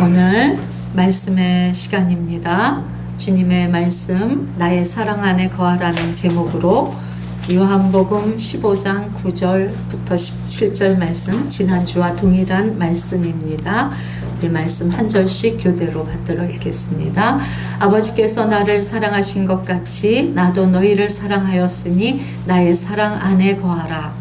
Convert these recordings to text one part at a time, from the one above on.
오늘 말씀의 시간입니다. 주님의 말씀 나의 사랑 안에 거하라는 제목으로 요한복음 15장 9절부터 17절 말씀, 지난주와 동일한 말씀입니다. 우리 말씀 한 절씩 교대로 받들어 읽겠습니다. 아버지께서 나를 사랑하신 것 같이 나도 너희를 사랑하였으니 나의 사랑 안에 거하라.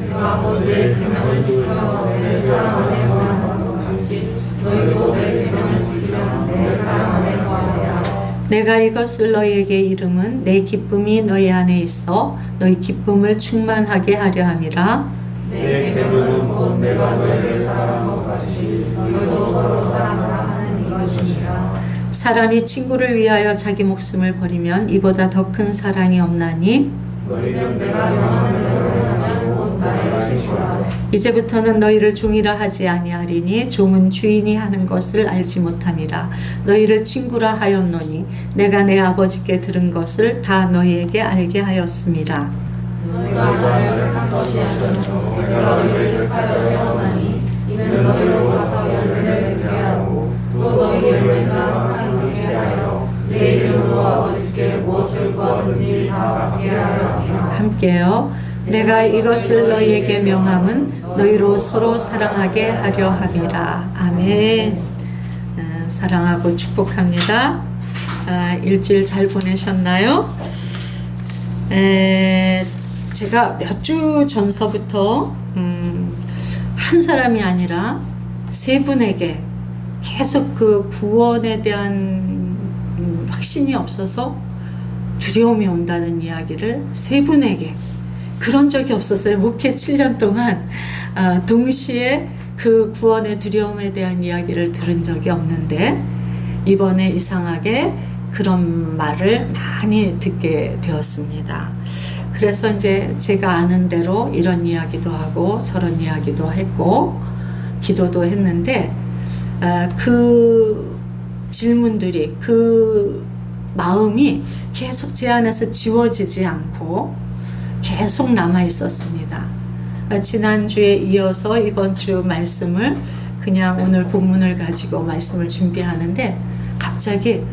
내가 아버지의 계명을 지켜 내 사랑 안에 거하는 것 같이 너희도 내 계명을 지키면 내 사랑 안에 거하리라. 내가 이것을 너희에게 이름은 내 기쁨이 너희 안에 있어 너희 기쁨을 충만하게 하려 함이라. 내 계명은 곧 내가 너희를 사랑한 것 같이 너희도 서로 사랑하라 하는 이것이니라. 사람이 친구를 위하여 자기 목숨을 버리면 이보다 더 큰 사랑이 없나니 너희는 내가 명하는 대로 행하면 곧 나의 친구라. 이제부터는 너희를 종이라 하지 아니하리니 종은 주인이 하는 것을 알지 못함이라. 너희를 친구라 하였노니 내가 내 아버지께 들은 것을 다 너희에게 알게 하였음이라. 너희가 나를 택한 것이 아니요 내가 너희를 택하여 세웠나니 이는 너희로 가서 열매를 맺게 하고 또 너희 열매가 항상 있게 하여 내 이름으로 아버지께 무엇을 구하든지 다 받게 하려 함이라. 함께요. 내가 이것을 너희에게 명함은 너희로 서로 사랑하게 하려 함이라. 아멘. 사랑하고 축복합니다. 일주일 잘 보내셨나요? 제가 몇 주 전서부터 한 사람이 아니라 세 분에게 계속 그 구원에 대한 확신이 없어서 두려움이 온다는 이야기를 세 분에게, 그런 적이 없었어요. 목회 7년 동안 동시에 그 구원의 두려움에 대한 이야기를 들은 적이 없는데 이번에 이상하게 그런 말을 많이 듣게 되었습니다. 그래서 이제 제가 아는 대로 이런 이야기도 하고 저런 이야기도 했고 기도도 했는데 그 질문들이, 그 마음이 계속 제 안에서 지워지지 않고 계속 남아 있었습니다. 지난주에 이어서 이번 주 말씀을 그냥 오늘 본문을 가지고 말씀을 준비하는데 갑자기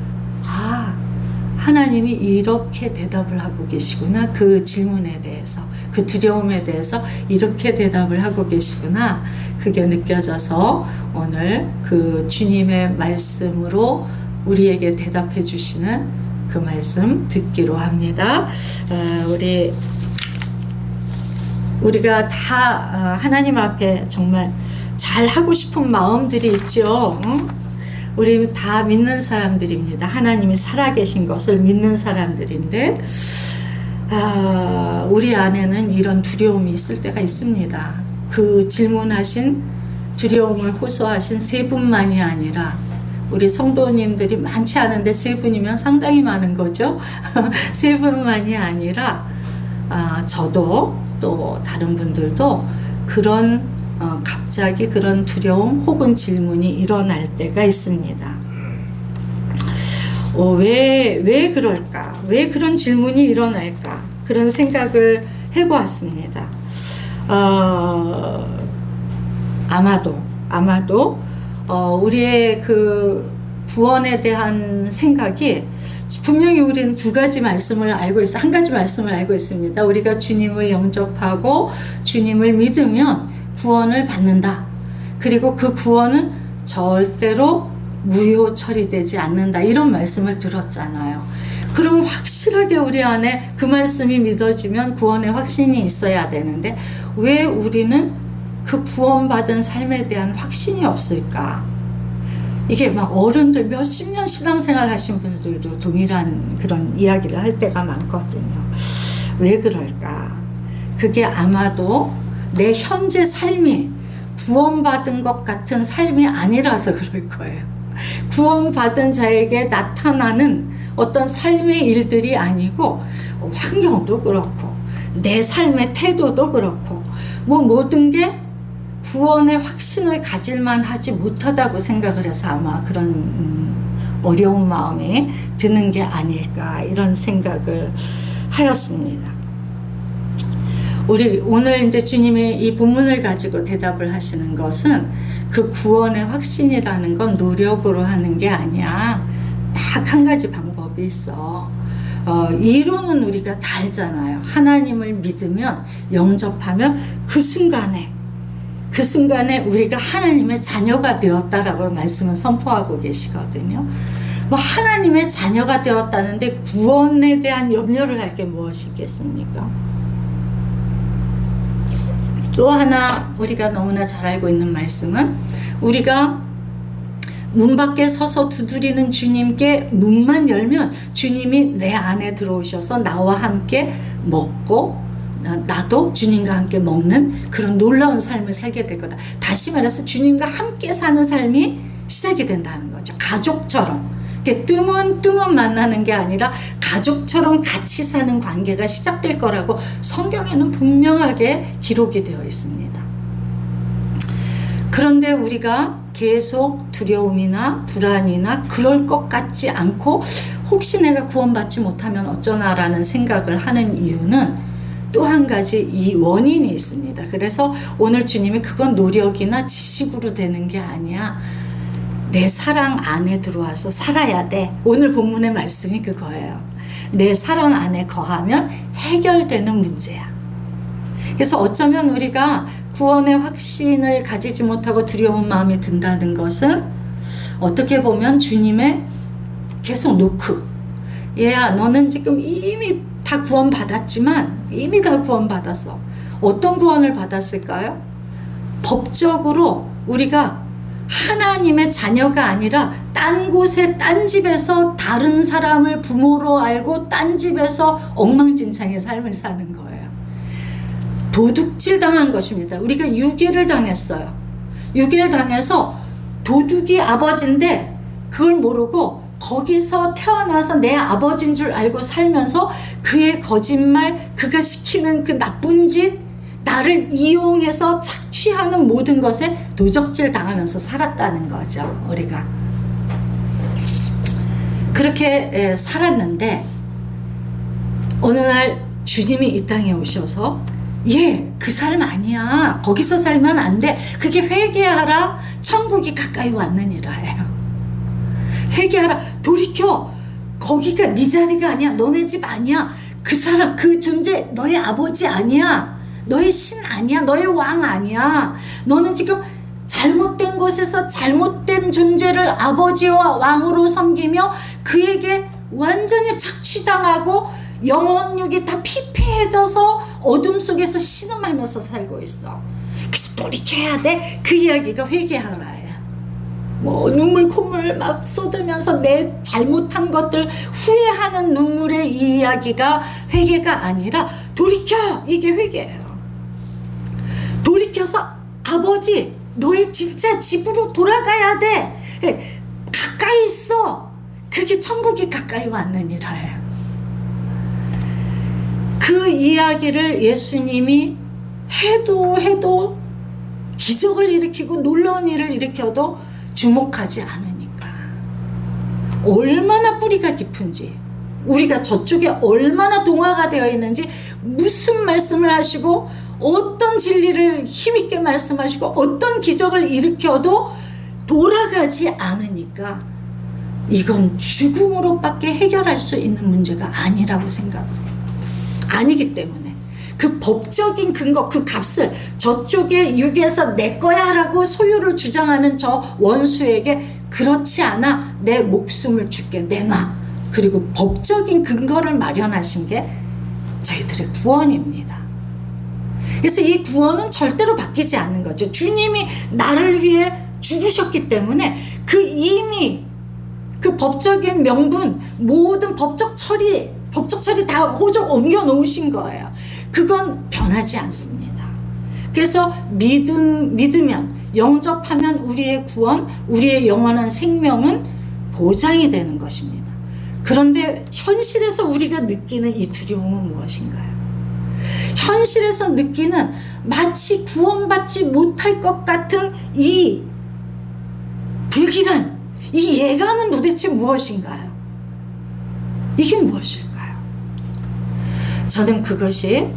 하나님이 이렇게 대답을 하고 계시구나. 그 질문에 대해서, 그 두려움에 대해서 이렇게 대답을 하고 계시구나. 그게 느껴져서 오늘 그 주님의 말씀으로 우리에게 대답해 주시는 그 말씀 듣기로 합니다. 우리가 다 하나님 앞에 정말 잘 하고 싶은 마음들이 있죠. 우리 다 믿는 사람들입니다. 하나님이 살아계신 것을 믿는 사람들인데 우리 안에는 이런 두려움이 있을 때가 있습니다. 그 질문하신, 두려움을 호소하신 세 분만이 아니라 우리 성도님들이 많지 않은데 세 분이면 상당히 많은 거죠. 세 분만이 아니라 저도 또 다른 분들도 그런 갑자기 그런 두려움 혹은 질문이 일어날 때가 있습니다. 왜 그럴까? 왜 그런 질문이 일어날까? 그런 생각을 해보았습니다. 아마도 우리의 그 구원에 대한 생각이, 분명히 우리는 두 가지 말씀을 알고 있어. 한 가지 말씀을 알고 있습니다. 우리가 주님을 영접하고 주님을 믿으면 구원을 받는다. 그리고 그 구원은 절대로 무효 처리되지 않는다. 이런 말씀을 들었잖아요. 그럼 확실하게 우리 안에 그 말씀이 믿어지면 구원의 확신이 있어야 되는데 왜 우리는 그 구원받은 삶에 대한 확신이 없을까? 이게 막 어른들 몇십 년 신앙생활 하신 분들도 동일한 그런 이야기를 할 때가 많거든요. 왜 그럴까? 그게 아마도 내 현재 삶이 구원받은 것 같은 삶이 아니라서 그럴 거예요. 구원받은 자에게 나타나는 어떤 삶의 일들이 아니고 환경도 그렇고 내 삶의 태도도 그렇고 모든 게 구원의 확신을 가질만 하지 못하다고 생각을 해서 아마 그런 어려운 마음이 드는 게 아닐까, 이런 생각을 하였습니다. 우리 오늘 이제 주님의 이 본문을 가지고 대답을 하시는 것은 그 구원의 확신이라는 건 노력으로 하는 게 아니야. 딱 한 가지 방법이 있어. 이론은 우리가 다 알잖아요. 하나님을 믿으면, 영접하면 그 순간에 우리가 하나님의 자녀가 되었다라고 말씀을 선포하고 계시거든요. 뭐 하나님의 자녀가 되었다는데 구원에 대한 염려를 할 게 무엇이 있겠습니까? 또 하나 우리가 너무나 잘 알고 있는 말씀은, 우리가 문 밖에 서서 두드리는 주님께 문만 열면 주님이 내 안에 들어오셔서 나와 함께 먹고 나도 주님과 함께 먹는 그런 놀라운 삶을 살게 될 거다. 다시 말해서 주님과 함께 사는 삶이 시작이 된다는 거죠. 가족처럼. 뜨문 만나는 게 아니라 가족처럼 같이 사는 관계가 시작될 거라고 성경에는 분명하게 기록이 되어 있습니다. 그런데 우리가 계속 두려움이나 불안이나 그럴 것 같지 않고 혹시 내가 구원받지 못하면 어쩌나라는 생각을 하는 이유는 또 한 가지 이 원인이 있습니다. 그래서 오늘 주님이 그건 노력이나 지식으로 되는 게 아니야. 내 사랑 안에 들어와서 살아야 돼. 오늘 본문의 말씀이 그거예요. 내 사랑 안에 거하면 해결되는 문제야. 그래서 어쩌면 우리가 구원의 확신을 가지지 못하고 두려운 마음이 든다는 것은 어떻게 보면 주님의 계속 노크. 얘야, 너는 지금 이미 다 구원받았지만, 이미 다 구원받았어. 어떤 구원을 받았을까요? 법적으로 우리가 하나님의 자녀가 아니라 딴 곳에, 딴 집에서 다른 사람을 부모로 알고 딴 집에서 엉망진창의 삶을 사는 거예요. 도둑질 당한 것입니다. 우리가 유괴를 당했어요. 유괴를 당해서 도둑이 아버지인데 그걸 모르고 거기서 태어나서 내 아버지인 줄 알고 살면서 그의 거짓말, 그가 시키는 그 나쁜 짓, 나를 이용해서 착취하는 모든 것에 도적질 당하면서 살았다는 거죠. 우리가 그렇게 살았는데 어느 날 주님이 이 땅에 오셔서 그 삶 아니야. 거기서 살면 안 돼. 그게 회개하라. 천국이 가까이 왔느니라 해요. 회개하라. 돌이켜. 거기가 네 자리가 아니야. 너네 집 아니야. 그 사람, 그 존재 너의 아버지 아니야. 너의 신 아니야. 너의 왕 아니야. 너는 지금 잘못된 곳에서 잘못된 존재를 아버지와 왕으로 섬기며 그에게 완전히 착취당하고 영혼육이 다 피폐해져서 어둠 속에서 신음하면서 살고 있어. 그래서 돌이켜야 돼. 그 이야기가 회개하라야. 뭐 눈물 콧물 막 쏟으면서 내 잘못한 것들 후회하는 눈물의 이 이야기가 회개가 아니라 돌이켜. 이게 회개예요. 돌이켜서 아버지 너의 진짜 집으로 돌아가야 돼. 가까이 있어. 그게 천국이 가까이 왔느니라예요. 그 이야기를 예수님이 해도 기적을 일으키고 놀라운 일을 일으켜도 주목하지 않으니까. 얼마나 뿌리가 깊은지, 우리가 저쪽에 얼마나 동화가 되어 있는지, 무슨 말씀을 하시고 어떤 진리를 힘있게 말씀하시고 어떤 기적을 일으켜도 돌아가지 않으니까 이건 죽음으로밖에 해결할 수 있는 문제가 아니라고 생각합니다. 아니기 때문에 그 법적인 근거, 그 값을 저쪽에 유괴해서 내 거야 라고 소유를 주장하는 저 원수에게 그렇지 않아. 내 목숨을 줄게. 내놔. 그리고 법적인 근거를 마련하신 게 저희들의 구원입니다. 그래서 이 구원은 절대로 바뀌지 않는 거죠. 주님이 나를 위해 죽으셨기 때문에 그 이미 그 법적인 명분, 모든 법적 처리 다 호적 옮겨 놓으신 거예요. 그건 변하지 않습니다. 그래서 믿으면, 영접하면 우리의 구원, 우리의 영원한 생명은 보장이 되는 것입니다. 그런데 현실에서 우리가 느끼는 이 두려움은 무엇인가요? 현실에서 느끼는 마치 구원받지 못할 것 같은 이 불길한 이 예감은 도대체 무엇인가요? 이게 무엇일까요? 저는 그것이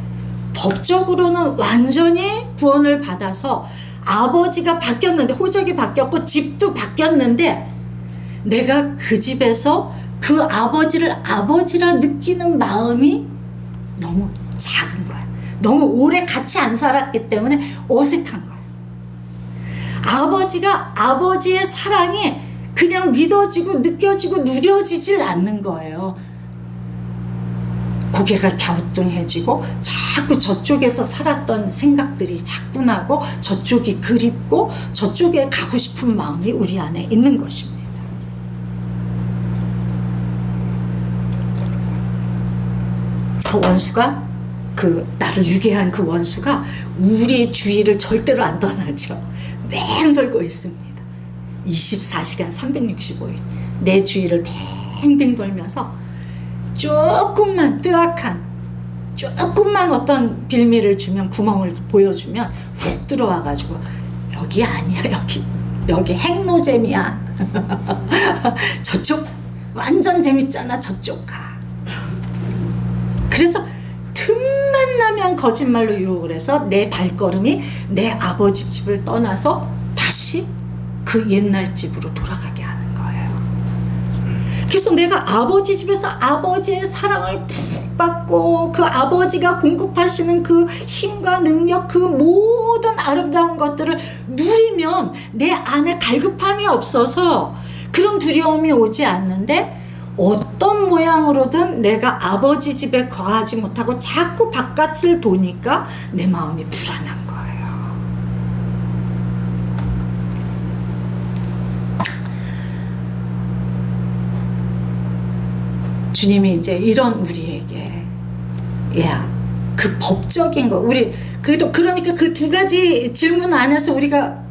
법적으로는 완전히 구원을 받아서 아버지가 바뀌었는데, 호적이 바뀌었고 집도 바뀌었는데, 내가 그 집에서 그 아버지를 아버지라 느끼는 마음이 너무 작은 거야. 너무 오래 같이 안 살았기 때문에 어색한 거야. 아버지가, 아버지의 사랑이 그냥 믿어지고 느껴지고 누려지질 않는 거예요. 고개가 갸우뚱해지고 자꾸 저쪽에서 살았던 생각들이 자꾸 나고, 저쪽이 그립고 저쪽에 가고 싶은 마음이 우리 안에 있는 것입니다. 그 원수가, 그 나를 유괴한 그 원수가 우리의 주위를 절대로 안 떠나죠. 맹 돌고 있습니다. 24시간 365일 내 주위를 뱅뱅 돌면서 조금만 뜨악한, 조금만 어떤 빌미를 주면, 구멍을 보여주면 훅 들어와가지고 여기 아니야, 여기 핵노잼이야. 저쪽 완전 재밌잖아, 저쪽 가. 그래서 틈만 나면 거짓말로 유혹을 해서 내 발걸음이 내 아버지 집을 떠나서 다시 그 옛날 집으로 돌아가게 하는 거예요. 그래서 내가 아버지 집에서 아버지의 사랑을 푹 받고, 그 아버지가 공급하시는 그 힘과 능력, 그 모든 아름다운 것들을 누리면 내 안에 갈급함이 없어서 그런 두려움이 오지 않는데, 어떤 모양으로든 내가 아버지 집에 거하지 못하고 자꾸 바깥을 도니까 내 마음이 불안한 거예요. 주님이 이제 이런 우리에게, 야, 그 법적인 거, 우리 그래도 그러니까 그 두 가지 질문 안에서 우리가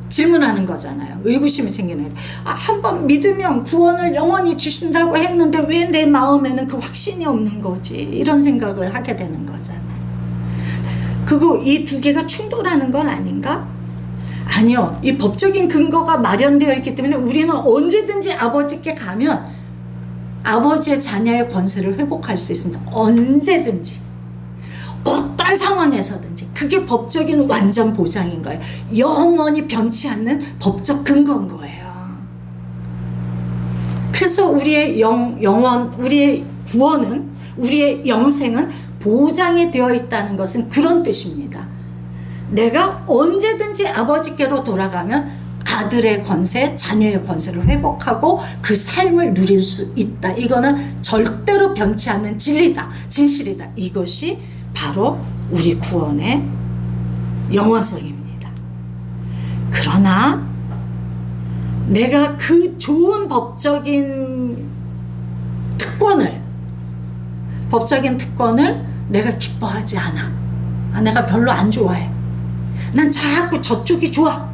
질문하는 거잖아요. 의구심이 생기는 거예요. 한번 믿으면 구원을 영원히 주신다고 했는데 왜 내 마음에는 그 확신이 없는 거지? 이런 생각을 하게 되는 거잖아요. 그거 이 두 개가 충돌하는 건 아닌가? 아니요. 이 법적인 근거가 마련되어 있기 때문에 우리는 언제든지 아버지께 가면 아버지의 자녀의 권세를 회복할 수 있습니다. 언제든지. 어떤 상황에서든지. 그게 법적인 완전 보장인 거예요. 영원히 변치 않는 법적 근거인 거예요. 그래서 우리의 영원, 우리의 구원은, 우리의 영생은 보장이 되어 있다는 것은 그런 뜻입니다. 내가 언제든지 아버지께로 돌아가면 아들의 권세, 자녀의 권세를 회복하고 그 삶을 누릴 수 있다. 이거는 절대로 변치 않는 진리다, 진실이다. 이것이 바로 우리 구원의 영원성입니다. 그러나 내가 그 좋은 법적인 특권을 내가 기뻐하지 않아. 내가 별로 안 좋아해. 난 자꾸 저쪽이 좋아.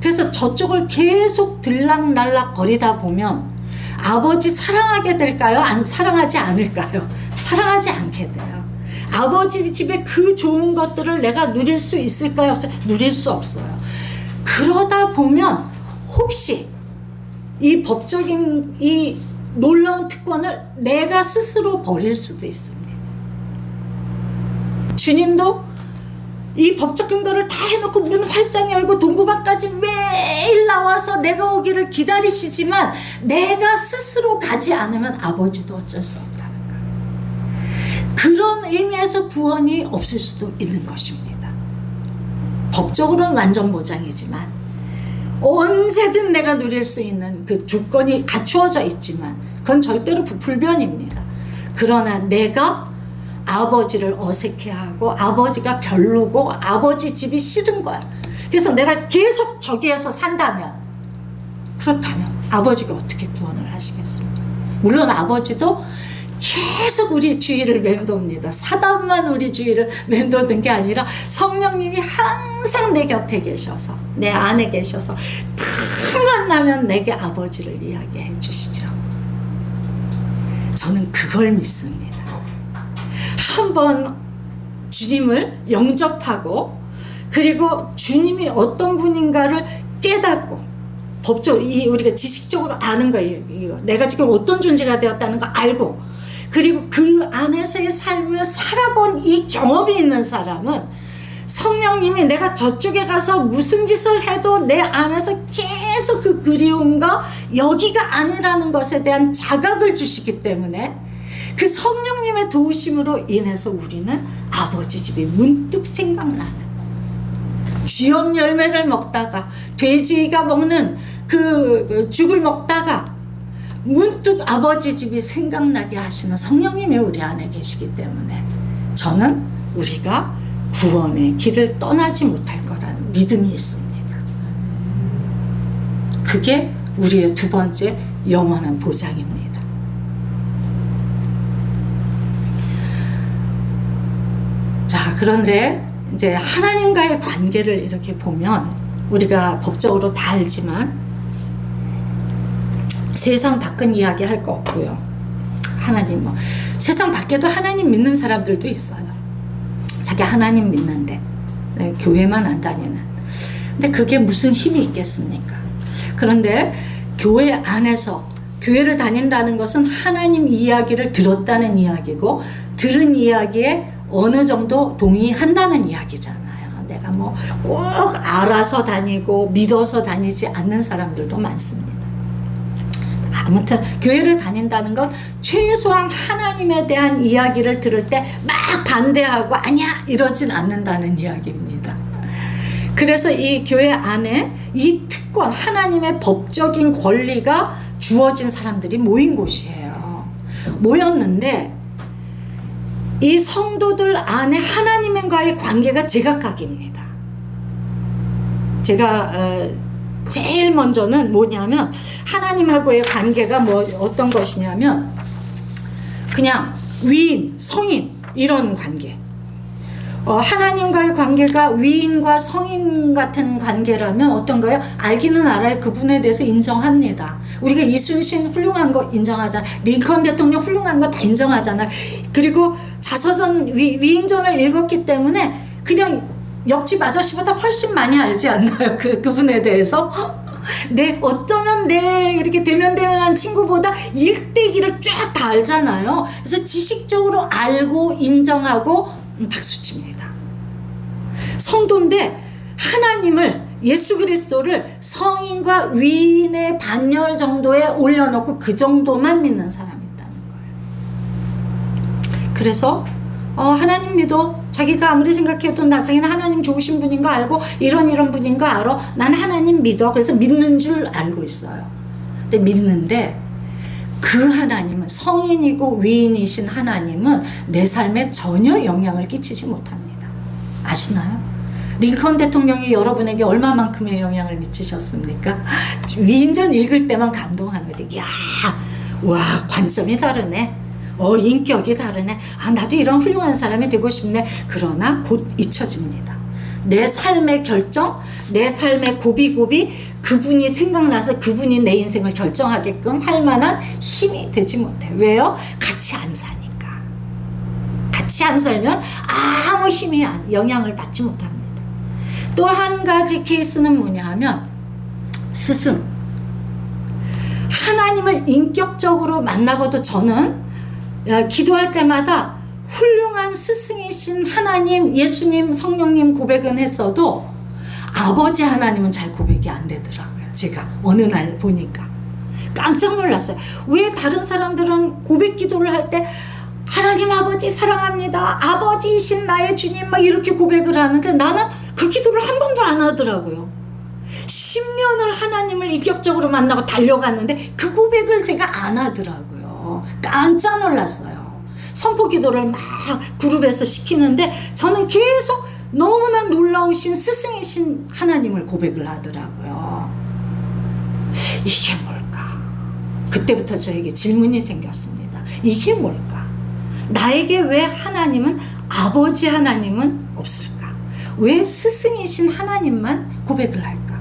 그래서 저쪽을 계속 들락날락 거리다 보면 아버지 사랑하게 될까요? 안 사랑하지 않을까요? 사랑하지 않게 돼요. 아버지 집에 그 좋은 것들을 내가 누릴 수 있을까요? 없어요? 누릴 수 없어요. 그러다 보면 혹시 이 법적인 이 놀라운 특권을 내가 스스로 버릴 수도 있습니다. 주님도 이 법적 근거를 다 해놓고 문 활짝 열고 동구방까지 매일 나와서 내가 오기를 기다리시지만 내가 스스로 가지 않으면 아버지도 어쩔 수 없다는 거예요. 그런 의미에서 구원이 없을 수도 있는 것입니다. 법적으로는 완전 보장이지만 언제든 내가 누릴 수 있는 그 조건이 갖추어져 있지만 그건 절대로 불변입니다. 그러나 내가 아버지를 어색해하고 아버지가 별로고 아버지 집이 싫은 거야. 그래서 내가 계속 저기에서 산다면, 그렇다면 아버지가 어떻게 구원을 하시겠습니까? 물론 아버지도 계속 우리 주위를 맴돕니다. 사단만 우리 주위를 맴도는 게 아니라 성령님이 항상 내 곁에 계셔서, 내 안에 계셔서 틈만 나면 내게 아버지를 이야기해 주시죠. 저는 그걸 믿습니다. 한번 주님을 영접하고 그리고 주님이 어떤 분인가를 깨닫고 법적, 우리가 지식적으로 아는 거예요. 이거. 내가 지금 어떤 존재가 되었다는 거 알고 그리고 그 안에서의 삶을 살아본 이 경험이 있는 사람은 성령님이 내가 저쪽에 가서 무슨 짓을 해도 내 안에서 계속 그 그리움과 여기가 아니라는 것에 대한 자각을 주시기 때문에 그 성령님의 도우심으로 인해서 우리는 아버지 집이 문득 생각나는, 쥐염 열매를 먹다가 돼지가 먹는 그 죽을 먹다가 문득 아버지 집이 생각나게 하시는 성령님이 우리 안에 계시기 때문에 저는 우리가 구원의 길을 떠나지 못할 거라는 믿음이 있습니다. 그게 우리의 두 번째 영원한 보장입니다. 자, 그런데 이제 하나님과의 관계를 이렇게 보면 우리가 법적으로 다 알지만 세상 밖은 이야기 할 거 없고요. 하나님 세상 밖에도 하나님 믿는 사람들도 있어요. 자기 하나님 믿는데 교회만 안 다니는. 근데 그게 무슨 힘이 있겠습니까? 그런데 교회 안에서 교회를 다닌다는 것은 하나님 이야기를 들었다는 이야기고 들은 이야기에 어느 정도 동의한다는 이야기잖아요. 내가 꼭 알아서 다니고 믿어서 다니지 않는 사람들도 많습니다. 아무튼 교회를 다닌다는 건 최소한 하나님에 대한 이야기를 들을 때 막 반대하고 아니야 이러진 않는다는 이야기입니다. 그래서 이 교회 안에 이 특권, 하나님의 법적인 권리가 주어진 사람들이 모인 곳이에요. 모였는데 이 성도들 안에 하나님과의 관계가 제각각입니다. 제가 제일 먼저는 뭐냐면 하나님하고의 관계가 어떤 것이냐면 그냥 위인, 성인 이런 관계. 하나님과의 관계가 위인과 성인 같은 관계라면 어떤가요? 알기는 알아요. 그분에 대해서 인정합니다. 우리가 이순신 훌륭한 거 인정하잖아. 링컨 대통령 훌륭한 거 다 인정하잖아. 그리고 자서전 위인전을 읽었기 때문에 그냥 옆집 아저씨보다 훨씬 많이 알지 않나요? 그분에 대해서? 어쩌면 이렇게 대면대면한 친구보다 일대기를 쫙 다 알잖아요. 그래서 지식적으로 알고 인정하고 박수칩니다. 성도인데 하나님을, 예수 그리스도를 성인과 위인의 반열 정도에 올려놓고 그 정도만 믿는 사람이 있다는 거예요. 그래서 하나님 믿어. 자기가 아무리 생각해도 자기는 하나님 좋으신 분인 거 알고 이런 분인 거 알아. 난 하나님 믿어. 그래서 믿는 줄 알고 있어요. 근데 믿는데 그 하나님은, 성인이고 위인이신 하나님은 내 삶에 전혀 영향을 끼치지 못합니다. 아시나요? 링컨 대통령이 여러분에게 얼마만큼의 영향을 미치셨습니까? 위인전 읽을 때만 감동하는 거지. 이야, 와, 관점이 다르네. 인격이 다르네. 나도 이런 훌륭한 사람이 되고 싶네. 그러나 곧 잊혀집니다. 내 삶의 결정, 내 삶의 고비고비, 그분이 생각나서 그분이 내 인생을 결정하게끔 할 만한 힘이 되지 못해. 왜요? 같이 안 사니까. 같이 안 살면 아무 힘이 영향을 받지 못합니다. 또 한 가지 케이스는 뭐냐 하면 스승. 하나님을 인격적으로 만나고도 저는 기도할 때마다 훌륭한 스승이신 하나님, 예수님, 성령님 고백은 했어도 아버지 하나님은 잘 고백이 안 되더라고요. 제가 어느 날 보니까 깜짝 놀랐어요. 왜 다른 사람들은 고백 기도를 할 때 하나님 아버지 사랑합니다, 아버지이신 나의 주님 막 이렇게 고백을 하는데 나는 그 기도를 한 번도 안 하더라고요. 10년을 하나님을 인격적으로 만나고 달려갔는데 그 고백을 제가 안 하더라고요. 깜짝 놀랐어요. 선포 기도를 막 그룹에서 시키는데 저는 계속 너무나 놀라우신 스승이신 하나님을 고백을 하더라고요. 이게 뭘까? 그때부터 저에게 질문이 생겼습니다. 이게 뭘까? 나에게 왜 하나님은, 아버지 하나님은 없을까? 왜 스승이신 하나님만 고백을 할까?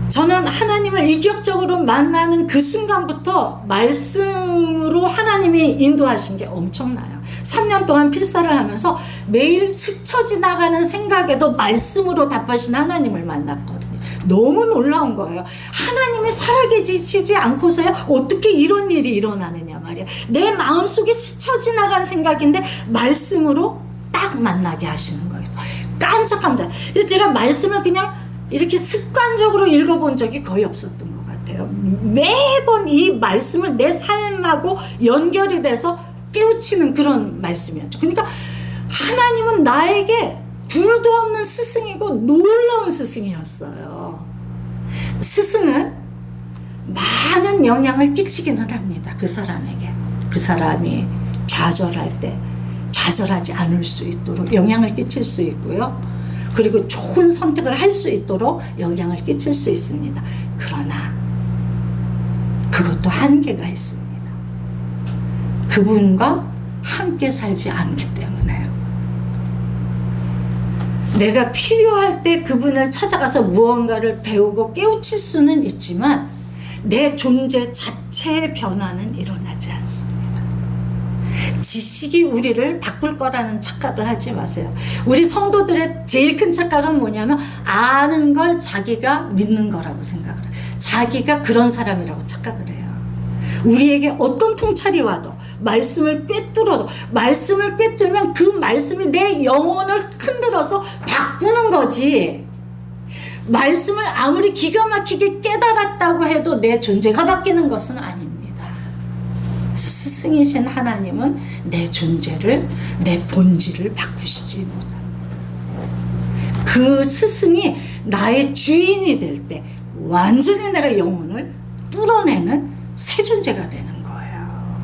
저는 하나님을 인격적으로 만나는 그 순간부터 말씀으로 하나님이 인도하신 게 엄청나요. 3년 동안 필사를 하면서 매일 스쳐 지나가는 생각에도 말씀으로 답하신 하나님을 만났거든요. 너무 놀라운 거예요. 하나님이 살아계시지 않고서야 어떻게 이런 일이 일어나느냐 말이야. 내 마음속에 스쳐 지나간 생각인데 말씀으로 딱 만나게 하시는 거예요. 깜짝깜짝. 그래서 제가 말씀을 그냥 이렇게 습관적으로 읽어본 적이 거의 없었던 것 같아요. 매번 이 말씀을 내 삶하고 연결이 돼서 깨우치는 그런 말씀이었죠. 그러니까 하나님은 나에게 둘도 없는 스승이고 놀라운 스승이었어요. 스승은 많은 영향을 끼치기는 합니다. 그 사람에게. 그 사람이 좌절할 때 좌절하지 않을 수 있도록 영향을 끼칠 수 있고요. 그리고 좋은 선택을 할 수 있도록 영향을 끼칠 수 있습니다. 그러나 그것도 한계가 있습니다. 그분과 함께 살지 않기 때문에요. 내가 필요할 때 그분을 찾아가서 무언가를 배우고 깨우칠 수는 있지만 내 존재 자체의 변화는 일어나지 않습니다. 지식이 우리를 바꿀 거라는 착각을 하지 마세요. 우리 성도들의 제일 큰 착각은 뭐냐면 아는 걸 자기가 믿는 거라고 생각을 해요. 자기가 그런 사람이라고 착각을 해요. 우리에게 어떤 통찰이 와도 말씀을 꿰뚫어도 말씀을 꿰뚫면 그 말씀이 내 영혼을 흔들어서 바꾸는 거지. 말씀을 아무리 기가 막히게 깨달았다고 해도 내 존재가 바뀌는 것은 아닙니다. 그래서 스승이신 하나님은 내 존재를, 내 본질을 바꾸시지 못합니다. 그 스승이 나의 주인이 될 때 완전히 내가 영혼을 뚫어내는 새 존재가 되는 거예요.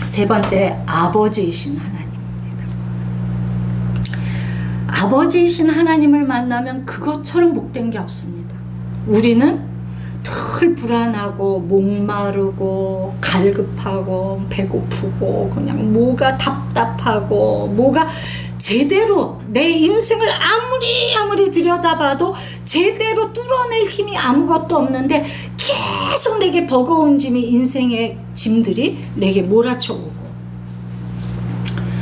세 번째, 아버지이신 하나님입니다. 아버지이신 하나님을 만나면 그것처럼 복된 게 없습니다. 우리는 늘 불안하고 목마르고 갈급하고 배고프고 그냥 뭐가 답답하고 뭐가 제대로 내 인생을 아무리 들여다봐도 제대로 뚫어낼 힘이 아무것도 없는데 계속 내게 버거운 짐이 인생의 짐들이 내게 몰아쳐오고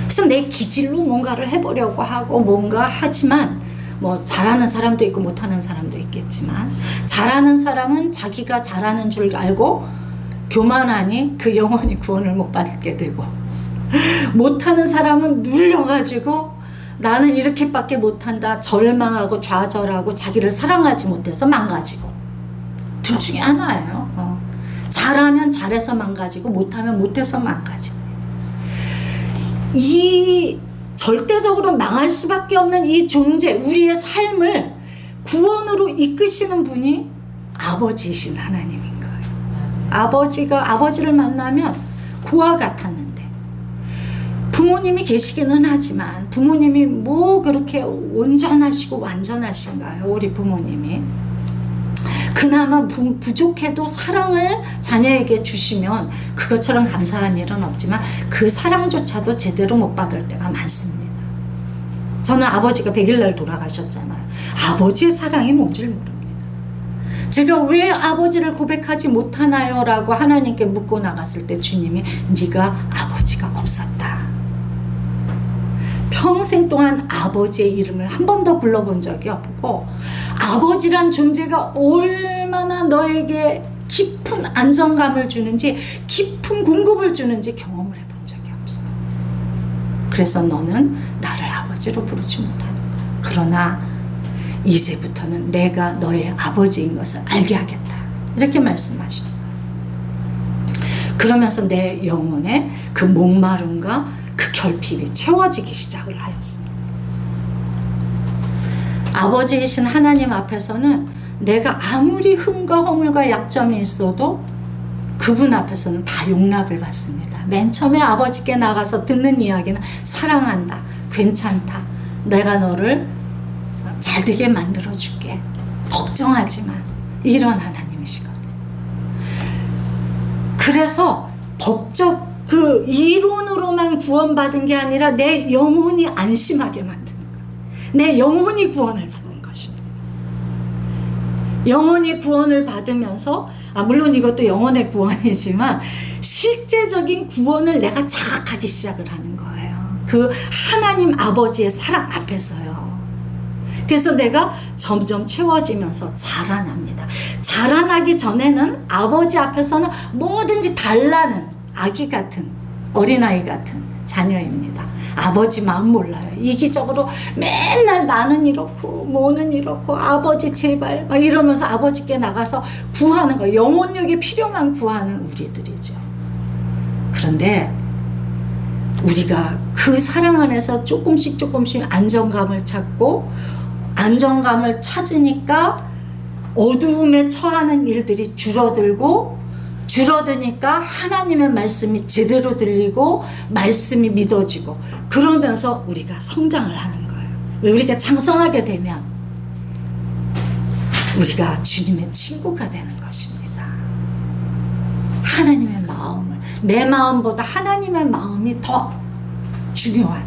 그래서 내 기질로 뭔가를 해보려고 하고 뭔가 하지만 뭐 잘하는 사람도 있고 못하는 사람도 있겠지만 잘하는 사람은 자기가 잘하는 줄 알고 교만하니 그 영혼이 구원을 못 받게 되고 못하는 사람은 눌려가지고 나는 이렇게밖에 못한다 절망하고 좌절하고 자기를 사랑하지 못해서 망가지고 둘 중에 하나예요. 잘하면 잘해서 망가지고 못하면 못해서 망가집니다. 이 절대적으로 망할 수밖에 없는 이 존재, 우리의 삶을 구원으로 이끄시는 분이 아버지이신 하나님인 거예요. 아버지를 만나면 고와 같았는데 부모님이 계시기는 하지만 부모님이 뭐 그렇게 온전하시고 완전하신가요? 우리 부모님이 그나마 부족해도 사랑을 자녀에게 주시면 그것처럼 감사한 일은 없지만 그 사랑조차도 제대로 못 받을 때가 많습니다. 저는 아버지가 100일날 돌아가셨잖아요. 아버지의 사랑이 뭔지를 모릅니다. 제가 왜 아버지를 고백하지 못하나요? 라고 하나님께 묻고 나갔을 때 주님이 네가 아버지가 없었다. 평생 동안 아버지의 이름을 한 번도 불러본 적이 없고 아버지란 존재가 얼마나 너에게 깊은 안정감을 주는지 깊은 공급을 주는지 경험을 해본 적이 없어. 그래서 너는 나를 아버지로 부르지 못하는 거야. 그러나 이제부터는 내가 너의 아버지인 것을 알게 하겠다. 이렇게 말씀하셨어요. 그러면서 내 영혼에 그 목마름과 그 결핍이 채워지기 시작을 하였습니다. 아버지이신 하나님 앞에서는 내가 아무리 흠과 허물과 약점이 있어도 그분 앞에서는 다 용납을 받습니다. 맨 처음에 아버지께 나가서 듣는 이야기는 사랑한다, 괜찮다, 내가 너를 잘 되게 만들어줄게, 걱정하지 마, 이런 하나님이시거든요. 그래서 법적 그 이론으로만 구원받은 게 아니라 내 영혼이 안심하게 만드는 거예요. 내 영혼이 구원을 받는 것입니다. 영혼이 구원을 받으면서 물론 이것도 영혼의 구원이지만 실제적인 구원을 내가 자각하기 시작을 하는 거예요. 그 하나님 아버지의 사랑 앞에서요. 그래서 내가 점점 채워지면서 자라납니다. 자라나기 전에는 아버지 앞에서는 뭐든지 달라는 아기 같은 어린아이 같은 자녀입니다. 아버지 마음 몰라요. 이기적으로 맨날 나는 이렇고 뭐는 이렇고 아버지 제발 막 이러면서 아버지께 나가서 구하는 거예요. 영혼력의 필요만 구하는 우리들이죠. 그런데 우리가 그 사랑 안에서 조금씩 안정감을 찾고 안정감을 찾으니까 어두움에 처하는 일들이 줄어드니까 하나님의 말씀이 제대로 들리고 말씀이 믿어지고 그러면서 우리가 성장을 하는 거예요. 우리가 장성하게 되면 우리가 주님의 친구가 되는 것입니다. 하나님의 마음을, 내 마음보다 하나님의 마음이 더 중요한,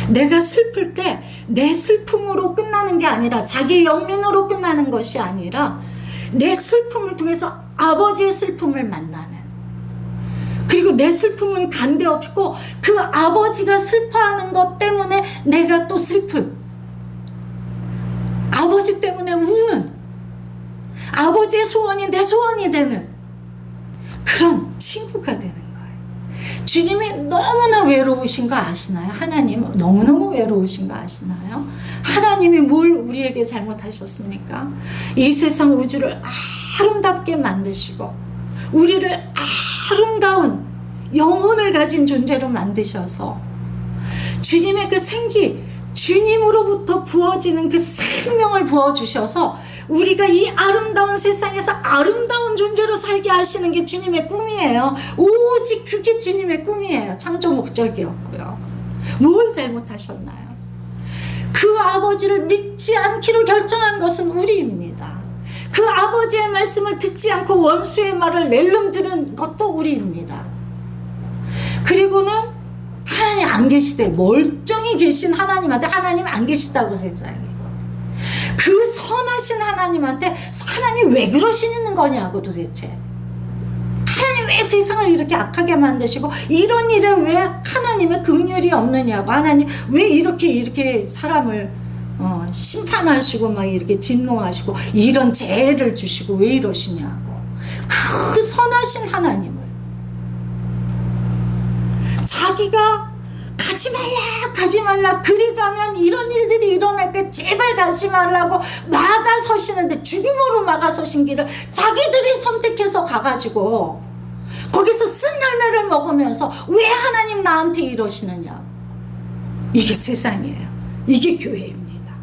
내가 슬플 때 내 슬픔으로 끝나는 게 아니라 자기 연민으로 끝나는 것이 아니라 내 슬픔을 통해서 아버지의 슬픔을 만나는, 그리고 내 슬픔은 간대 없고 그 아버지가 슬퍼하는 것 때문에 내가 또 슬픈, 아버지 때문에 우는, 아버지의 소원이 내 소원이 되는 그런 친구가 되는 거예요. 주님이 너무나 외로우신 거 아시나요? 하나님 너무너무 외로우신 거 아시나요? 하나님이 뭘 우리에게 잘못하셨습니까? 이 세상 우주를 아름답게 만드시고 우리를 아름다운 영혼을 가진 존재로 만드셔서 주님의 그 생기, 주님으로부터 부어지는 그 생명을 부어주셔서 우리가 이 아름다운 세상에서 아름다운 존재로 살게 하시는 게 주님의 꿈이에요. 오직 그게 주님의 꿈이에요. 창조 목적이었고요. 뭘 잘못하셨나요? 그 아버지를 믿지 않기로 결정한 것은 우리입니다. 그 아버지의 말씀을 듣지 않고 원수의 말을 낼름 들은 것도 우리입니다. 그리고는 하나님 안 계시대, 멀쩡히 계신 하나님한테 하나님 안 계시다고 세상에, 그 선하신 하나님한테 하나님 왜 그러시는 거냐고, 도대체 하나님 왜 세상을 이렇게 악하게 만드시고 이런 일에 왜 하나님의 긍휼이 없느냐고, 하나님 왜 이렇게 사람을 심판하시고 막 이렇게 진노하시고 이런 재해를 주시고 왜 이러시냐고. 그 선하신 하나님을 자기가 가지 말라 그리 가면 이런 일들이 일어날 때 제발 가지 말라고 막아서시는데, 죽음으로 막아서신 길을 자기들이 선택해서 가가지고 거기서 쓴 열매를 먹으면서 왜 하나님 나한테 이러시느냐. 이게 세상이에요. 이게 교회입니다.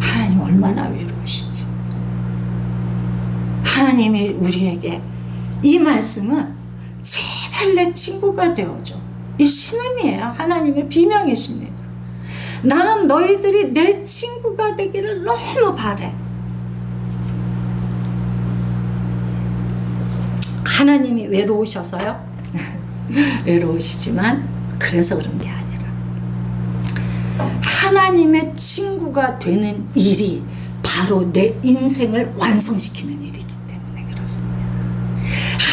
하나님 얼마나 외로우시지. 하나님이 우리에게 이 말씀은 제발 내 친구가 되어줘, 이 신음이에요. 하나님의 비명이십니다. 나는 너희들이 내 친구가 되기를 너무 바래. 하나님이 외로우셔서요? 외로우시지만 그래서 그런 게 아니라 하나님의 친구가 되는 일이 바로 내 인생을 완성시키는 일이기 때문에 그렇습니다.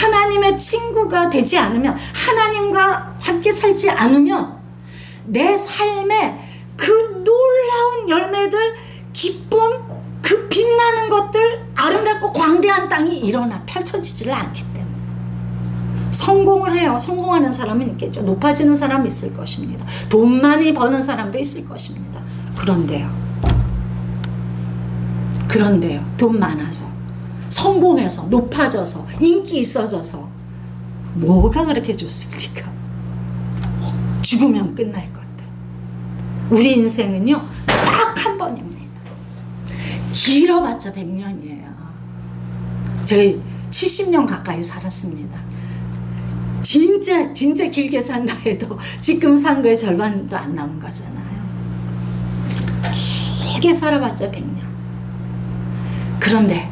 하나님의 친구가 되지 않으면, 하나님과 함께 살지 않으면 내 삶에 그 놀라운 열매들, 기쁨, 그 빛나는 것들, 아름답고 광대한 땅이 펼쳐지지를 않기 때문에. 성공을 해요. 성공하는 사람은 있겠죠. 높아지는 사람이 있을 것입니다. 돈 많이 버는 사람도 있을 것입니다. 그런데요, 돈 많아서, 성공해서, 높아져서, 인기 있어져서 뭐가 그렇게 좋습니까? 죽으면 끝날 것들. 우리 인생은요 딱 한 번입니다. 길어봤자 100년이에요. 제가 70년 가까이 살았습니다. 진짜 길게 산다 해도 지금 산 거의 절반도 안 남은 거잖아요. 길게 살아봤자 100년. 그런데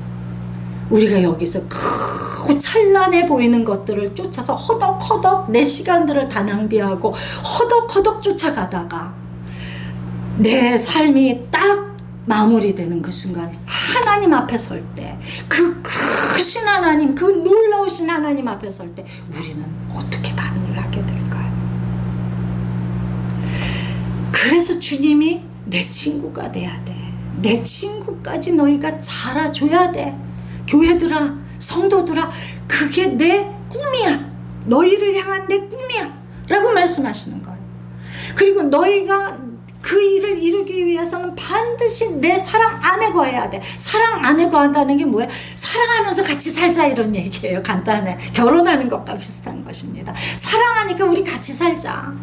우리가 여기서 크고 찬란해 보이는 것들을 쫓아서 허덕허덕 내 시간들을 다 낭비하고 허덕허덕 쫓아가다가 내 삶이 딱 마무리되는 그 순간, 하나님 앞에 설 때, 그 크신 하나님, 그 놀라우신 하나님 앞에 설 때 우리는 어떻게 반응을 하게 될까요? 그래서 주님이 내 친구가 돼야 돼. 내 친구까지 너희가 자라줘야 돼. 교회들아, 성도들아, 그게 내 꿈이야. 너희를 향한 내 꿈이야 라고 말씀하시는 거예요. 그리고 너희가 그 일을 이루기 위해서는 반드시 내 사랑 안에 거해야 돼. 사랑 안에 거한다는 게 뭐예요? 사랑하면서 같이 살자 이런 얘기예요. 간단해. 결혼하는 것과 비슷한 것입니다. 사랑하니까 우리 같이 살자.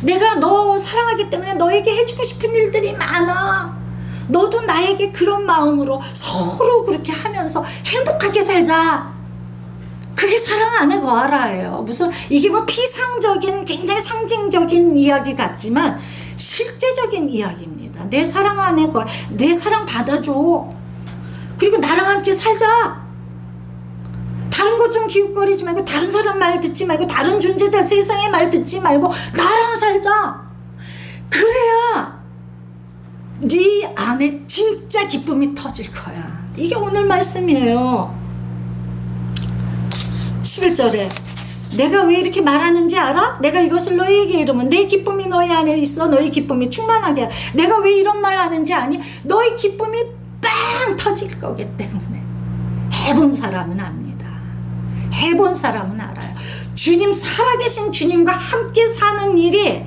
내가 너 사랑하기 때문에 너에게 해주고 싶은 일들이 많아. 너도 나에게 그런 마음으로 서로 그렇게 하면서 행복하게 살자. 그게 사랑 안에 거하라예요. 무슨 이게 뭐 피상적인 굉장히 상징적인 이야기 같지만 실제적인 이야기입니다. 내 사랑 안에 거해. 내 사랑 받아줘. 그리고 나랑 함께 살자. 다른 것 좀 기웃거리지 말고 다른 사람 말 듣지 말고 다른 존재들 세상의 말 듣지 말고 나랑 살자. 그래야 네 안에 진짜 기쁨이 터질 거야. 이게 오늘 말씀이에요. 11절에 내가 왜 이렇게 말하는지 알아? 내가 이것을 너희에게 이르면 내 기쁨이 너희 안에 있어. 너희 기쁨이 충만하게 하라. 내가 왜 이런 말 하는지 아니? 너희 기쁨이 빵 터질 거기 때문에. 해본 사람은 압니다. 해본 사람은 알아요. 주님, 살아계신 주님과 함께 사는 일이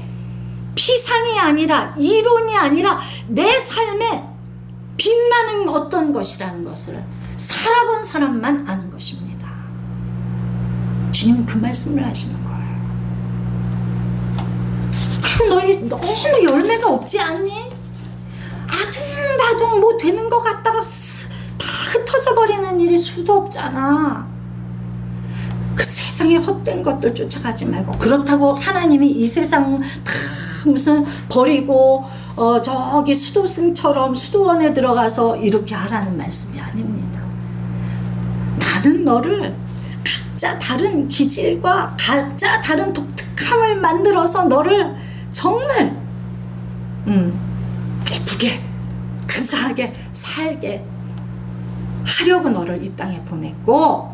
피상이 아니라 이론이 아니라 내 삶에 빛나는 어떤 것이라는 것을 살아본 사람만 아는 것입니다. 주님은 그 말씀을 하시는 거예요. 그리고 너희 너무 열매가 없지 않니? 아둥바둥 뭐 되는 것 같다가 다 흩어져 버리는 일이 수도 없잖아. 그 세상에 헛된 것들 쫓아가지 말고, 그렇다고 하나님이 이 세상 다 무슨 버리고 저기 수도승처럼 수도원에 들어가서 이렇게 하라는 말씀이 아닙니다. 나는 너를 각자 다른 기질과 각자 다른 독특함을 만들어서 너를 정말 예쁘게 근사하게 살게 하려고 너를 이 땅에 보냈고,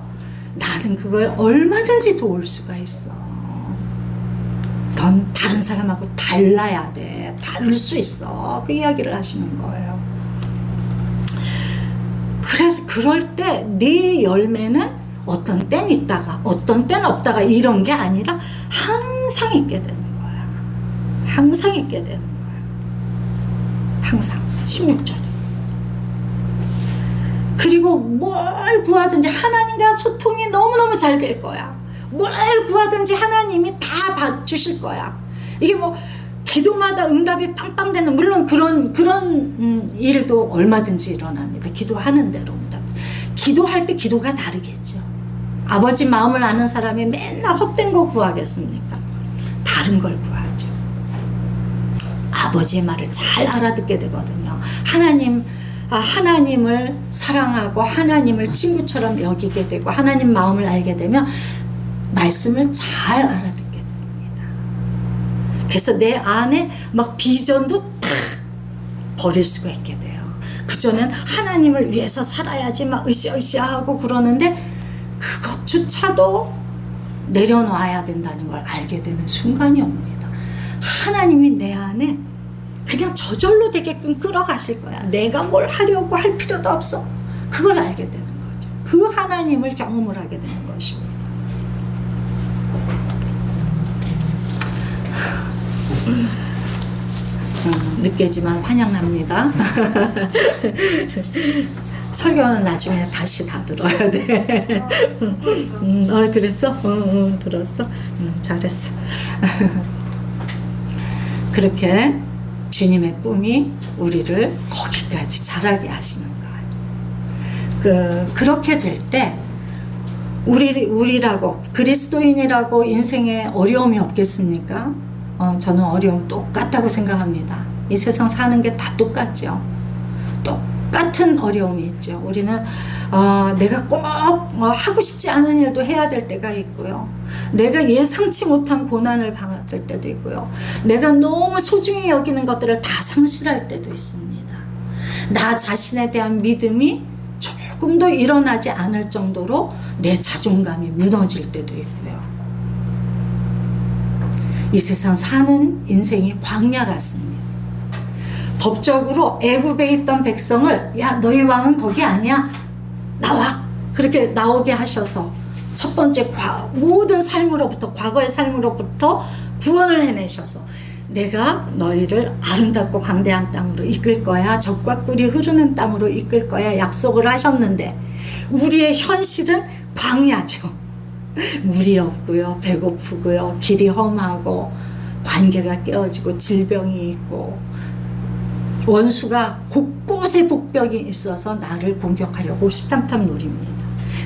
나는 그걸 얼마든지 도울 수가 있어. 넌 다른 사람하고 달라야 돼. 다를 수 있어. 그 이야기를 하시는 거예요. 그래서 그럴 때 네 열매는 어떤 땐 있다가 어떤 땐 없다가 이런 게 아니라 항상 있게 되는 거야. 항상 있게 되는 거야. 항상. 16절. 그리고 뭘 구하든지 하나님과 소통이 너무너무 잘 될 거야. 뭘 구하든지 하나님이 다 봐주실 거야. 이게 뭐 기도마다 응답이 빵빵 되는, 물론 그런 일도 얼마든지 일어납니다. 기도하는 대로 응답. 기도할 때 기도가 다르겠죠. 아버지 마음을 아는 사람이 맨날 헛된 거 구하겠습니까? 다른 걸 구하죠. 아버지의 말을 잘 알아듣게 되거든요. 하나님을 사랑하고 하나님을 친구처럼 여기게 되고 하나님 마음을 알게 되면 말씀을 잘 알아듣게 됩니다. 그래서 내 안에 막 비전도 다 버릴 수가 있게 돼요. 그전엔 하나님을 위해서 살아야지 막 으쌰으쌰하고 그러는데 그것조차도 내려놔야 된다는 걸 알게 되는 순간이 옵니다. 하나님이 내 안에 그냥 저절로 되게끔 끌어가실 거야. 내가 뭘 하려고 할 필요도 없어. 그걸 알게 되는 거죠. 그 하나님을 경험을 하게 되는 것입니다. 늦게지만 환영합니다. 설교는 나중에 다시 다 들어야 돼. 그랬어? 들었어? 잘했어. 그렇게 주님의 꿈이 우리를 거기까지 자라게 하시는 거예요. 그렇게 될 때 우리라고 그리스도인이라고 인생에 어려움이 없겠습니까? 저는 어려움 똑같다고 생각합니다. 이 세상 사는 게 다 똑같죠. 똑같은 어려움이 있죠. 우리는 내가 꼭 하고 싶지 않은 일도 해야 될 때가 있고요. 내가 예상치 못한 고난을 받을 때도 있고요. 내가 너무 소중히 여기는 것들을 다 상실할 때도 있습니다. 나 자신에 대한 믿음이 조금도 일어나지 않을 정도로 내 자존감이 무너질 때도 있고요. 이 세상 사는 인생이 광야 같습니다. 법적으로 애굽에 있던 백성을 야 너희 왕은 거기 아니야 나와 그렇게 나오게 하셔서 첫 번째 모든 삶으로부터, 과거의 삶으로부터 구원을 해내셔서 내가 너희를 아름답고 광대한 땅으로 이끌 거야, 젖과 꿀이 흐르는 땅으로 이끌 거야 약속을 하셨는데 우리의 현실은 광야죠. 물이 없고요, 배고프고요, 길이 험하고 관계가 깨어지고 질병이 있고 원수가 곳곳에 복벽이 있어서 나를 공격하려고 시탐탐 노립니다.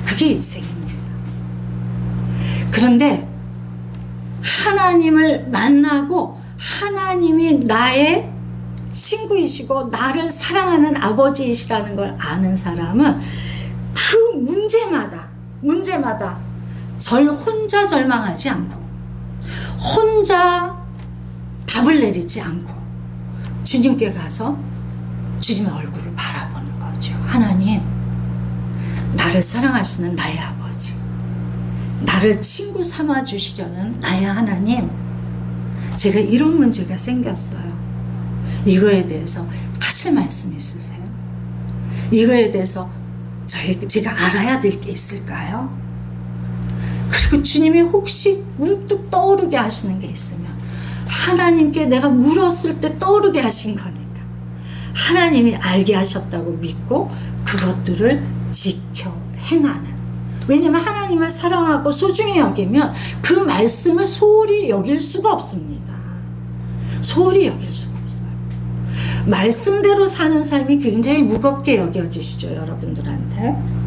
그게 인생입니다. 그런데 하나님을 만나고 하나님이 나의 친구이시고 나를 사랑하는 아버지이시라는 걸 아는 사람은 그 문제마다 혼자 절망하지 않고 혼자 답을 내리지 않고 주님께 가서 주님의 얼굴을 바라보는 거죠. 하나님, 나를 사랑하시는 나의 아버지, 나를 친구 삼아 주시려는 나의 하나님, 제가 이런 문제가 생겼어요. 이거에 대해서 하실 말씀 있으세요? 이거에 대해서 제가 알아야 될 게 있을까요? 그리고 주님이 혹시 문득 떠오르게 하시는 게 있으면 하나님께 내가 물었을 때 떠오르게 하신 거니까 하나님이 알게 하셨다고 믿고 그것들을 지켜 행하는, 왜냐하면 하나님을 사랑하고 소중히 여기면 그 말씀을 소홀히 여길 수가 없습니다. 소홀히 여길 수가 없어요. 말씀대로 사는 삶이 굉장히 무겁게 여겨지시죠, 여러분들한테.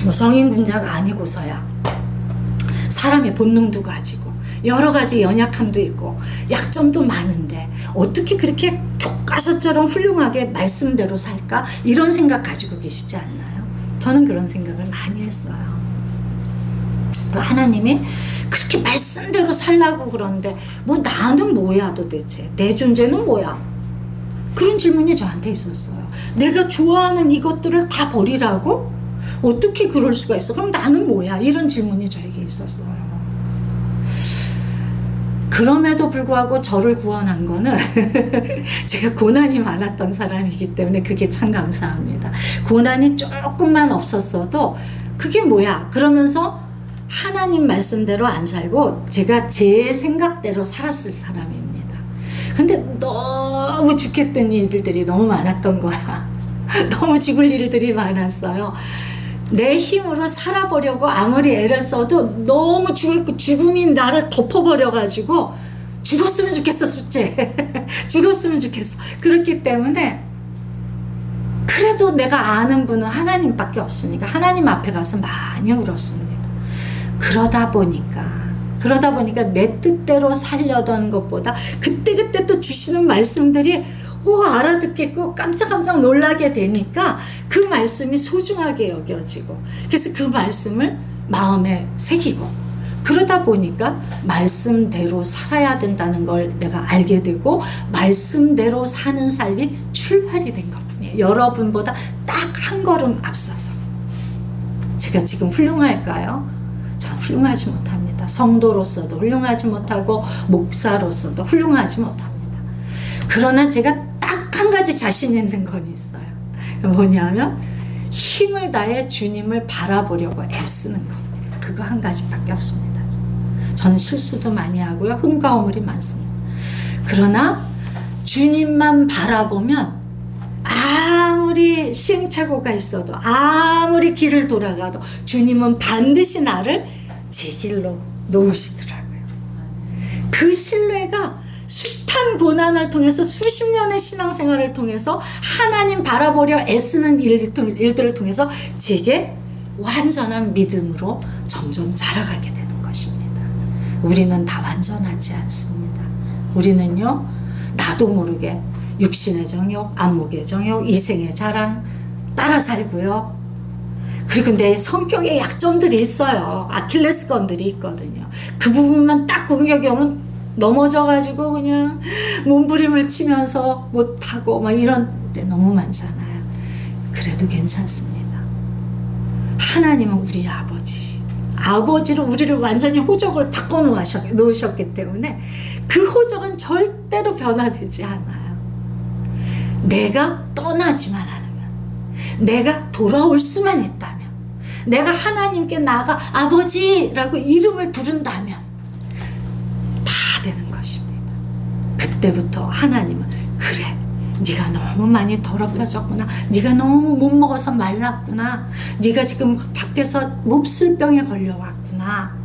뭐 성인 군자가 아니고서야 사람의 본능도 가지고 여러 가지 연약함도 있고 약점도 많은데 어떻게 그렇게 교과서처럼 훌륭하게 말씀대로 살까? 이런 생각 가지고 계시지 않나요? 저는 그런 생각을 많이 했어요. 하나님이 그렇게 말씀대로 살라고 그러는데 뭐 나는 뭐야 도대체? 내 존재는 뭐야? 그런 질문이 저한테 있었어요. 내가 좋아하는 이것들을 다 버리라고? 어떻게 그럴 수가 있어? 그럼 나는 뭐야? 이런 질문이 저에게 있었어요. 그럼에도 불구하고 저를 구원한 거는 제가 고난이 많았던 사람이기 때문에 그게 참 감사합니다. 고난이 조금만 없었어도 그게 뭐야? 그러면서 하나님 말씀대로 안 살고 제가 제 생각대로 살았을 사람입니다. 근데 너무 죽겠던 일들이 너무 많았던 거야. 너무 죽을 일들이 많았어요. 내 힘으로 살아보려고 아무리 애를 써도 너무 죽음이 나를 덮어버려가지고 죽었으면 좋겠어, 숫째. 죽었으면 좋겠어. 그렇기 때문에 그래도 내가 아는 분은 하나님밖에 없으니까 하나님 앞에 가서 많이 울었습니다. 그러다 보니까 내 뜻대로 살려던 것보다 그때 또 주시는 말씀들이 알아듣겠고 깜짝 놀라게 되니까 그 말씀이 소중하게 여겨지고 그래서 그 말씀을 마음에 새기고 그러다 보니까 말씀대로 살아야 된다는 걸 내가 알게 되고 말씀대로 사는 삶이 출발이 된 것뿐이에요. 여러분보다 딱 한 걸음 앞서서. 제가 지금 훌륭할까요? 전 훌륭하지 못합니다. 성도로서도 훌륭하지 못하고 목사로서도 훌륭하지 못합니다. 그러나 제가 딱 한 가지 자신 있는 건 있어요. 뭐냐면 힘을 다해 주님을 바라보려고 애쓰는 겁니다. 그거 한 가지밖에 없습니다. 저는 실수도 많이 하고요. 흠과 허물이 많습니다. 그러나 주님만 바라보면 아무리 시행착오가 있어도 아무리 길을 돌아가도 주님은 반드시 나를 제 길로 놓으시더라고요. 그 신뢰가 숱한 고난을 통해서 수십 년의 신앙생활을 통해서 하나님 바라보려 애쓰는 일들을 통해서 제게 완전한 믿음으로 점점 자라가게 되는 것입니다. 우리는 다 완전하지 않습니다. 우리는요, 나도 모르게 육신의 정욕, 안목의 정욕, 이생의 자랑 따라 살고요. 그리고 내 성격에 약점들이 있어요. 아킬레스건들이 있거든요. 그 부분만 딱 공격이 오면 넘어져가지고 그냥 몸부림을 치면서 못하고 막 이런 데 너무 많잖아요. 그래도 괜찮습니다. 하나님은 우리 아버지로 우리를 완전히 호적을 바꿔놓으셨기 때문에 그 호적은 절대로 변화되지 않아요. 내가 떠나지만 않으면, 내가 돌아올 수만 있다면, 내가 하나님께 나아가 아버지라고 이름을 부른다면 다 되는 것입니다. 그때부터 하나님은 그래, 네가 너무 많이 더럽혀졌구나. 네가 너무 못 먹어서 말랐구나. 네가 지금 밖에서 몹쓸병에 걸려왔구나.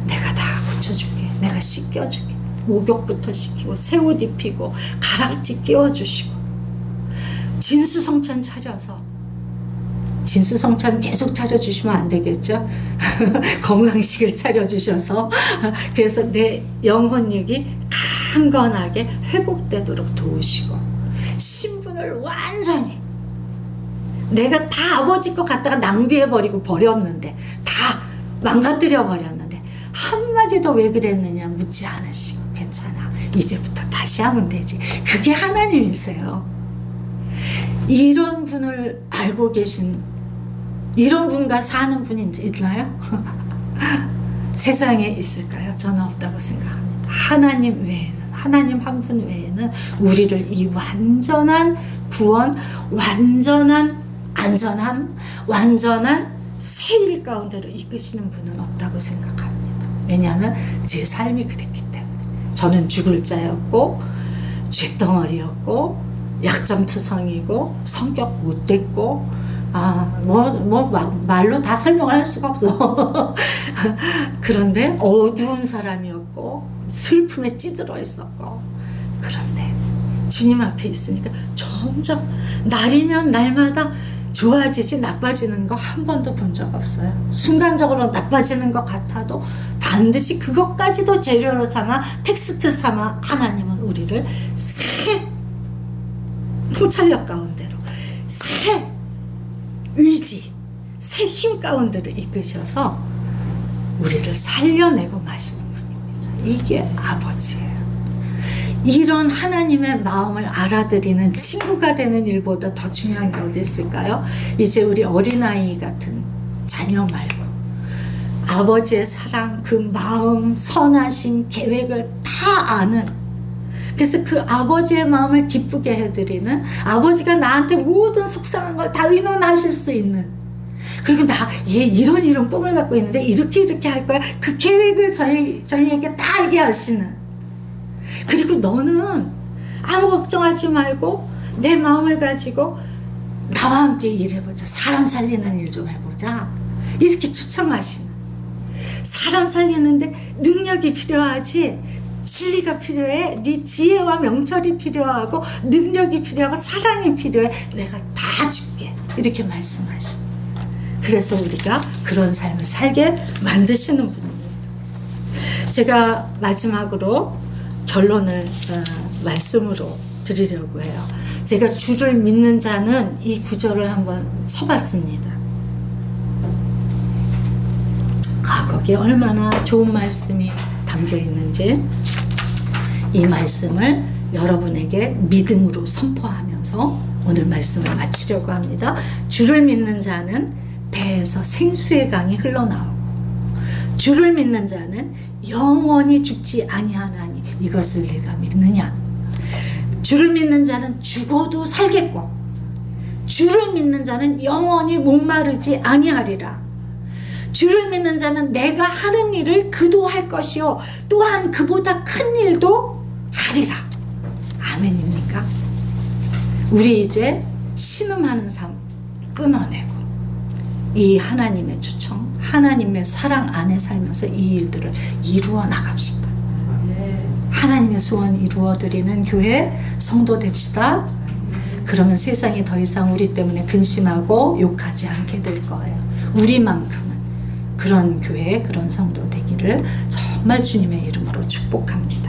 내가 다 고쳐줄게. 내가 씻겨줄게. 목욕부터 시키고 새 옷 입히고 가락지 끼워주시고 진수성찬 차려서, 진수성찬 계속 차려주시면 안 되겠죠? 건강식을 차려주셔서 그래서 내 영혼력이 강건하게 회복되도록 도우시고 신분을 완전히, 내가 다 아버지 것 갖다가 낭비해버리고 버렸는데, 다 망가뜨려 버렸는데 한마디도 왜 그랬느냐 묻지 않으시고 괜찮아, 이제부터 다시 하면 되지. 그게 하나님이세요. 이런 분을 알고 계신, 이런 분과 사는 분이 있나요? 세상에 있을까요? 저는 없다고 생각합니다. 하나님 외에는, 하나님 한 분 외에는 우리를 이 완전한 구원, 완전한 안전함, 완전한 새 일 가운데로 이끄시는 분은 없다고 생각합니다. 왜냐하면 제 삶이 그랬기 때문에. 저는 죽을 자였고 쇳덩어리였고 약점투성이고 성격 못됐고 말로 다 설명을 할 수가 없어. 그런데 어두운 사람이었고 슬픔에 찌들어 있었고, 그런데 주님 앞에 있으니까 점점 날이면 날마다 좋아지지 나빠지는 거 한 번도 본 적 없어요. 순간적으로 나빠지는 것 같아도 반드시 그것까지도 재료로 삼아, 텍스트 삼아 하나님은 우리를 새 통찰력 가운데로, 새 의지, 새 힘 가운데로 이끄셔서 우리를 살려내고 마시는 분입니다. 이게 아버지예요. 이런 하나님의 마음을 알아들이는 친구가 되는 일보다 더 중요한 게 어디 있을까요? 이제 우리 어린아이 같은 자녀 말고 아버지의 사랑, 그 마음, 선하심, 계획을 다 아는, 그래서 그 아버지의 마음을 기쁘게 해드리는, 아버지가 나한테 모든 속상한 걸 다 의논하실 수 있는, 그리고 얘 이런 꿈을 갖고 있는데 이렇게 할 거야. 그 계획을 저희에게 다 알게 하시는, 그리고 너는 아무 걱정하지 말고 내 마음을 가지고 나와 함께 일해보자. 사람 살리는 일 좀 해보자. 이렇게 초청하시는, 사람 살리는데 능력이 필요하지, 진리가 필요해. 네 지혜와 명철이 필요하고 능력이 필요하고 사랑이 필요해. 내가 다 줄게. 이렇게 말씀하시는, 그래서 우리가 그런 삶을 살게 만드시는 분입니다. 제가 마지막으로 결론을 말씀으로 드리려고 해요. 제가 주를 믿는 자는 이 구절을 한번 쳐봤습니다. 거기에 얼마나 좋은 말씀이 담겨 있는지, 이 말씀을 여러분에게 믿음으로 선포하면서 오늘 말씀을 마치려고 합니다. 주를 믿는 자는 배에서 생수의 강이 흘러나오고, 주를 믿는 자는 영원히 죽지 아니하나니 이것을 내가 믿느냐. 주를 믿는 자는 죽어도 살겠고, 주를 믿는 자는 영원히 목마르지 아니하리라. 주를 믿는 자는 내가 하는 일을 그도 할 것이요 또한 그보다 큰 일도 하리라. 아멘입니까? 우리 이제 신음하는 삶 끊어내고 이 하나님의 초청, 하나님의 사랑 안에 살면서 이 일들을 이루어 나갑시다. 하나님의 소원 이루어드리는 교회, 성도 됩시다. 그러면 세상이 더 이상 우리 때문에 근심하고 욕하지 않게 될 거예요. 우리만큼은 그런 교회, 그런 성도 되기를 정말 주님의 이름으로 축복합니다.